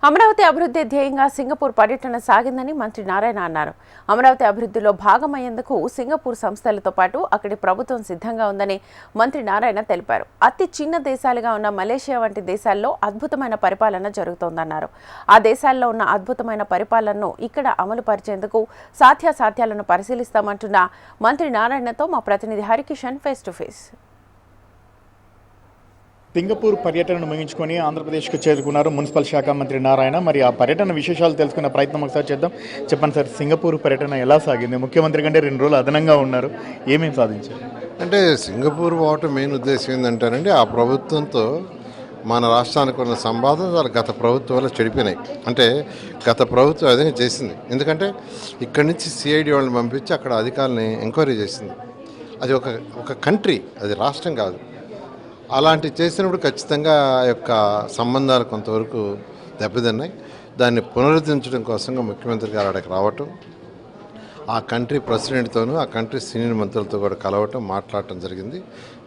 అమరావతి అభివృద్ధి ధ్యేయంగా సింగపూర్ పర్యటన సాగిందని మంత్రి నారాయణ అన్నారు. అమరావతి అభివృద్ధిలో భాగమయ్యేందుకు సింగపూర్ సంస్థలతో పాటు అక్కడి ప్రభుత్వం సిద్ధంగా ఉందని మంత్రి నారాయణ తెలిపారు. అతి చిన్న దేశాలుగా ఉన్న మలేషియా వంటి దేశాల్లో అద్భుతమైన పరిపాలన జరుగుతోందన్నారు. ఆ దేశాల్లో ఉన్న అద్భుతమైన పరిపాలనను ఇక్కడ అమలు పరిచేందుకు సాధ్యాసాధ్యాలను పరిశీలిస్తామంటున్న మంత్రి నారాయణతో మా ప్రతినిధి Harikishan face to face. Singapore పర్యటనను ముగించుకొని ఆంధ్రప్రదేశ్కు చేరుకున్నారు మున్సిపల్ శాఖ మంత్రి నారాయణ. మరి ఆ పర్యటన విశేషాలు తెలుసుకునే ప్రయత్నం ఒకసారి చేద్దాం. చెప్పండి సార్, సింగపూర్ పర్యటన ఎలా సాగింది? ముఖ్యమంత్రి కంటే 2 రోజులు అదనంగా ఉన్నారు, ఏమేమి సాధించారు? అంటే సింగపూర్ పోవటం మెయిన్ ఉద్దేశం ఏంటంటేనండి, ఆ ప్రభుత్వంతో మన రాష్ట్రానికి ఉన్న సంపాదన గత ప్రభుత్వం వల్ల చెడిపోయినాయి. అంటే గత ప్రభుత్వం అదే చేసింది. ఎందుకంటే ఇక్కడి నుంచి సిఐడి వాళ్ళని పంపించి అక్కడ అధికారులని ఎంక్వైరీ చేసింది. అది ఒక కంట్రీ, అది రాష్ట్రం కాదు. అలాంటి చేసినప్పుడు ఖచ్చితంగా ఆ యొక్క సంబంధాలు కొంతవరకు దెబ్బతిన్నాయి. దాన్ని పునరుద్ధరించడం కోసంగా ముఖ్యమంత్రి గారు అక్కడికి రావటం, ఆ కంట్రీ ప్రెసిడెంట్తోనూ ఆ కంట్రీ సీనియర్ మంత్రులతో కూడా కలవటం, మాట్లాడటం జరిగింది.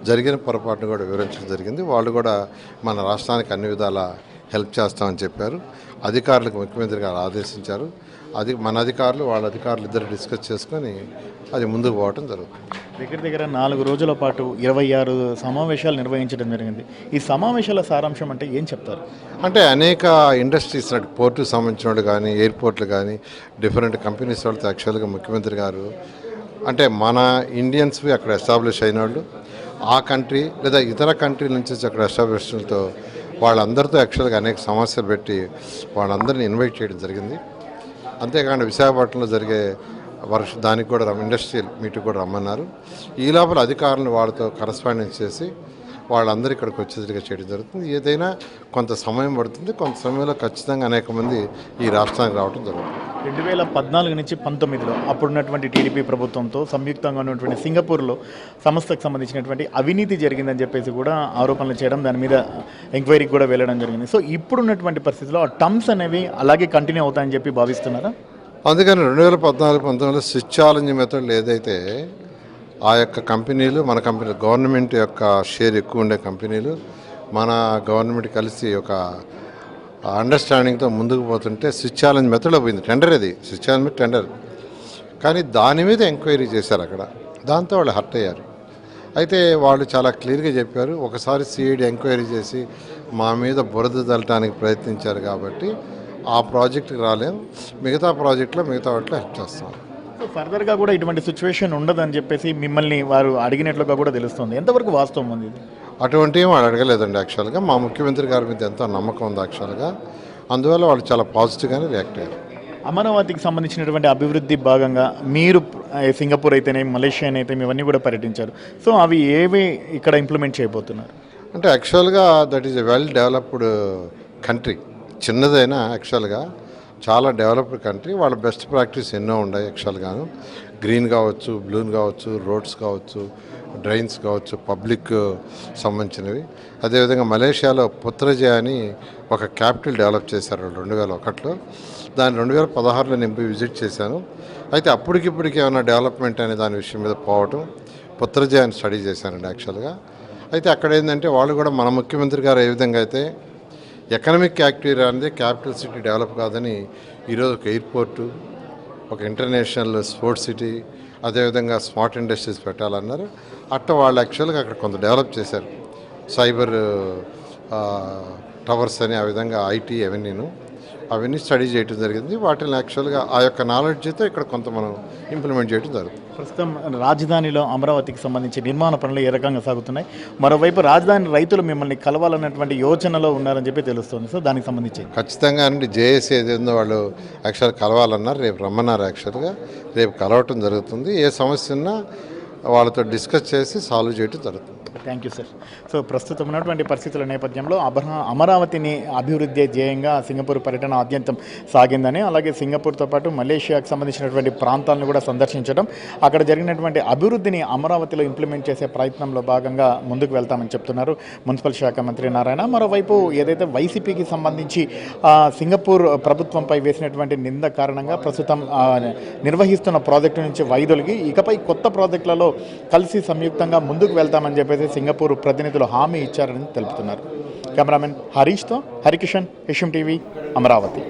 జరిగిన పొరపాటును కూడా వివరించడం జరిగింది. వాళ్ళు కూడా మన రాష్ట్రానికి అన్ని విధాల హెల్ప్ చేస్తామని చెప్పారు. అధికారులకు ముఖ్యమంత్రి గారు ఆదేశించారు. అది మన అధికారులు వాళ్ళ అధికారులు ఇద్దరు డిస్కస్ చేసుకొని అది ముందుకు పోవటం జరుగుతుంది. దగ్గర 4 రోజుల పాటు 26 సమావేశాలు నిర్వహించడం జరిగింది. ఈ సమావేశాల సారాంశం అంటే ఏం చెప్తారు? అంటే అనేక ఇండస్ట్రీస్, పోర్టుకు సంబంధించిన వాళ్ళు కానీ, ఎయిర్పోర్ట్లు కానీ, డిఫరెంట్ కంపెనీస్ వాళ్ళతో యాక్చువల్గా ముఖ్యమంత్రి గారు అంటే మన ఇండియన్స్వి అక్కడ ఎస్టాబ్లిష్ అయిన వాళ్ళు, ఆ కంట్రీ లేదా ఇతర కంట్రీల నుంచి అక్కడ ఎస్టాబ్లిష్తో వాళ్ళందరితో యాక్చువల్గా అనేక సమస్యలు పెట్టి వాళ్ళందరినీ ఇన్వైట్ చేయడం జరిగింది. అంతేకాకుండా విశాఖపట్నంలో జరిగే దానికి కూడా ఇండస్ట్రియల్ మీటింగ్ కూడా రమ్మన్నారు. ఈ లోపల అధికారులను వాళ్ళతో కరస్పాండెన్స్ చేసి వాళ్ళందరూ ఇక్కడికి వచ్చేదిగా చేయడం జరుగుతుంది. ఏదైనా కొంత సమయం పడుతుంది. కొంత సమయంలో ఖచ్చితంగా అనేక మంది ఈ రాష్ట్రానికి రావడం జరుగుతుంది. 2014 నుంచి 19లో అప్పుడున్నటువంటి టీడీపీ ప్రభుత్వంతో సంయుక్తంగా ఉన్నటువంటి సింగపూర్లో సంస్థకు సంబంధించినటువంటి అవినీతి జరిగిందని చెప్పేసి కూడా ఆరోపణలు చేయడం, దాని మీద ఎంక్వైరీకి కూడా వెళ్ళడం జరిగింది. సో ఇప్పుడున్నటువంటి పరిస్థితుల్లో ఆ టర్మ్స్ అనేవి అలాగే కంటిన్యూ అవుతాయని చెప్పి భావిస్తున్నారా? అందుకని 2014-19లో స్విచ్ ఛాలెంజ్ మెథడ్లు ఏదైతే ఆ యొక్క కంపెనీలు, మన కంపెనీలు, గవర్నమెంట్ యొక్క షేర్ ఎక్కువ ఉండే కంపెనీలు మన గవర్నమెంట్ కలిసి ఒక అండర్స్టాండింగ్తో ముందుకు పోతుంటే స్విచ్ ఛాలెంజ్ మెథడ్లో పోయింది. టెండర్, అది స్విచ్ ఛాలెంజ్ టెండర్. కానీ దాని మీద ఎంక్వైరీ చేశారు అక్కడ. దాంతో వాళ్ళు హర్ట్ అయ్యారు. అయితే వాళ్ళు చాలా క్లియర్గా చెప్పారు, ఒకసారి సిఐడి ఎంక్వైరీ చేసి మా మీద బురద చల్లటానికి ప్రయత్నించారు కాబట్టి ఆ ప్రాజెక్టుకి రాలేము, మిగతా ప్రాజెక్టులో మిగతా వాటిలో హెల్ప్ చేస్తాం. ఫర్దర్గా కూడా ఇటువంటి సిచ్యువేషన్ ఉండదని చెప్పేసి మిమ్మల్ని వారు అడిగినట్లుగా కూడా తెలుస్తుంది. ఎంతవరకు వాస్తవం ఉంది ఇది? అటువంటి ఏం వాళ్ళు అడగలేదండి. యాక్చువల్గా మా ముఖ్యమంత్రి గారి మీద ఎంతో నమ్మకం ఉంది యాక్చువల్గా. అందువల్ల వాళ్ళు చాలా పాజిటివ్గానే రియాక్ట్ అయ్యారు. అమరావతికి సంబంధించినటువంటి అభివృద్ధి భాగంగా మీరు సింగపూర్ అయితేనే, మలేషియా అయితే ఇవన్నీ కూడా పర్యటించారు. సో అవి ఏవి ఇక్కడ ఇంప్లిమెంట్ చేయబోతున్నారు? అంటే యాక్చువల్గా that is a well developed country. చిన్నదైనా యాక్చువల్గా చాలా డెవలప్డ్ కంట్రీ. వాళ్ళ బెస్ట్ ప్రాక్టీస్ ఎన్నో ఉన్నాయి యాక్చువల్గాను. గ్రీన్ కావచ్చు, బ్లూ కావచ్చు, రోడ్స్ కావచ్చు, డ్రైన్స్ కావచ్చు, పబ్లిక్ సంబంధించినవి. అదేవిధంగా మలేషియాలో పుత్రజయ అని ఒక క్యాపిటల్ డెవలప్ చేశారు 2001లో. దాన్ని 2016లో నేను విజిట్ చేశాను. అయితే అప్పటికిప్పటికి ఏమైనా డెవలప్మెంట్ అనే దాని విషయం మీద పోవటం, పుత్రజయాన్ని స్టడీ చేశానండి యాక్చువల్గా. అయితే అక్కడ ఏంటంటే వాళ్ళు కూడా మన ముఖ్యమంత్రి గారు ఏ విధంగా అయితే ఎకనామిక్ యాక్టివిటీ అనేది క్యాపిటల్ సిటీ డెవలప్ కాదని ఈరోజు ఒక ఎయిర్పోర్టు, ఒక ఇంటర్నేషనల్ స్పోర్ట్స్ సిటీ, అదేవిధంగా స్మార్ట్ ఇండస్ట్రీస్ పెట్టాలన్నారు. అట్లా వాళ్ళు యాక్చువల్గా అక్కడ కొంత డెవలప్ చేశారు. సైబర్ టవర్స్ అని, ఆ విధంగా ఐటీ అవన్నీ స్టడీ చేయడం జరిగింది. వాటిని యాక్చువల్గా ఆ యొక్క నాలెడ్జ్తో ఇక్కడ కొంత మనం ఇంప్లిమెంట్ చేయడం జరుగుతుంది. ప్రస్తుతం రాజధానిలో అమరావతికి సంబంధించి నిర్మాణ పనులు ఏ రకంగా సాగుతున్నాయి? మరోవైపు రాజధాని రైతులు మిమ్మల్ని కలవాలన్నటువంటి యోచనలో ఉన్నారని చెప్పి తెలుస్తుంది. సో దానికి సంబంధించి ఖచ్చితంగా అండి, జేఏసీ ఏదైందో వాళ్ళు యాక్చువల్గా కలవాలన్నారు. రేపు రమ్మన్నారు. యాక్చువల్గా రేపు కలవటం జరుగుతుంది. ఏ సమస్య ఉన్నా వాళ్ళతో డిస్కస్ చేసి సాల్వ్ చేయడం జరుగుతుంది. Thank you sir. సో ప్రస్తుతం ఉన్నటువంటి పరిస్థితుల నేపథ్యంలో అమరావతిని అభివృద్ధి ధ్యేయంగా సింగపూర్ పర్యటన ఆద్యంతం సాగిందని, అలాగే సింగపూర్తో పాటు మలేషియాకు సంబంధించినటువంటి ప్రాంతాలను కూడా సందర్శించడం, అక్కడ జరిగినటువంటి అభివృద్ధిని అమరావతిలో ఇంప్లిమెంట్ చేసే ప్రయత్నంలో భాగంగా ముందుకు వెళ్తామని చెప్తున్నారు మున్సిపల్ శాఖ మంత్రి నారాయణ. మరోవైపు ఏదైతే వైసీపీకి సంబంధించి సింగపూర్ ప్రభుత్వంపై వేసినటువంటి నింద కారణంగా ప్రస్తుతం నిర్వహిస్తున్న ప్రాజెక్టు నుంచి వైదొలిగి ఇకపై కొత్త ప్రాజెక్టులలో కలిసి సంయుక్తంగా ముందుకు వెళ్తామని చెప్పేసి సింగపూర్ ప్రతినిధులు హామీ ఇచ్చారని తెలుపుతున్నారు. కెమెరామెన్ హరీష్తో హరికిషన్, హెషం టీవీ, అమరావతి.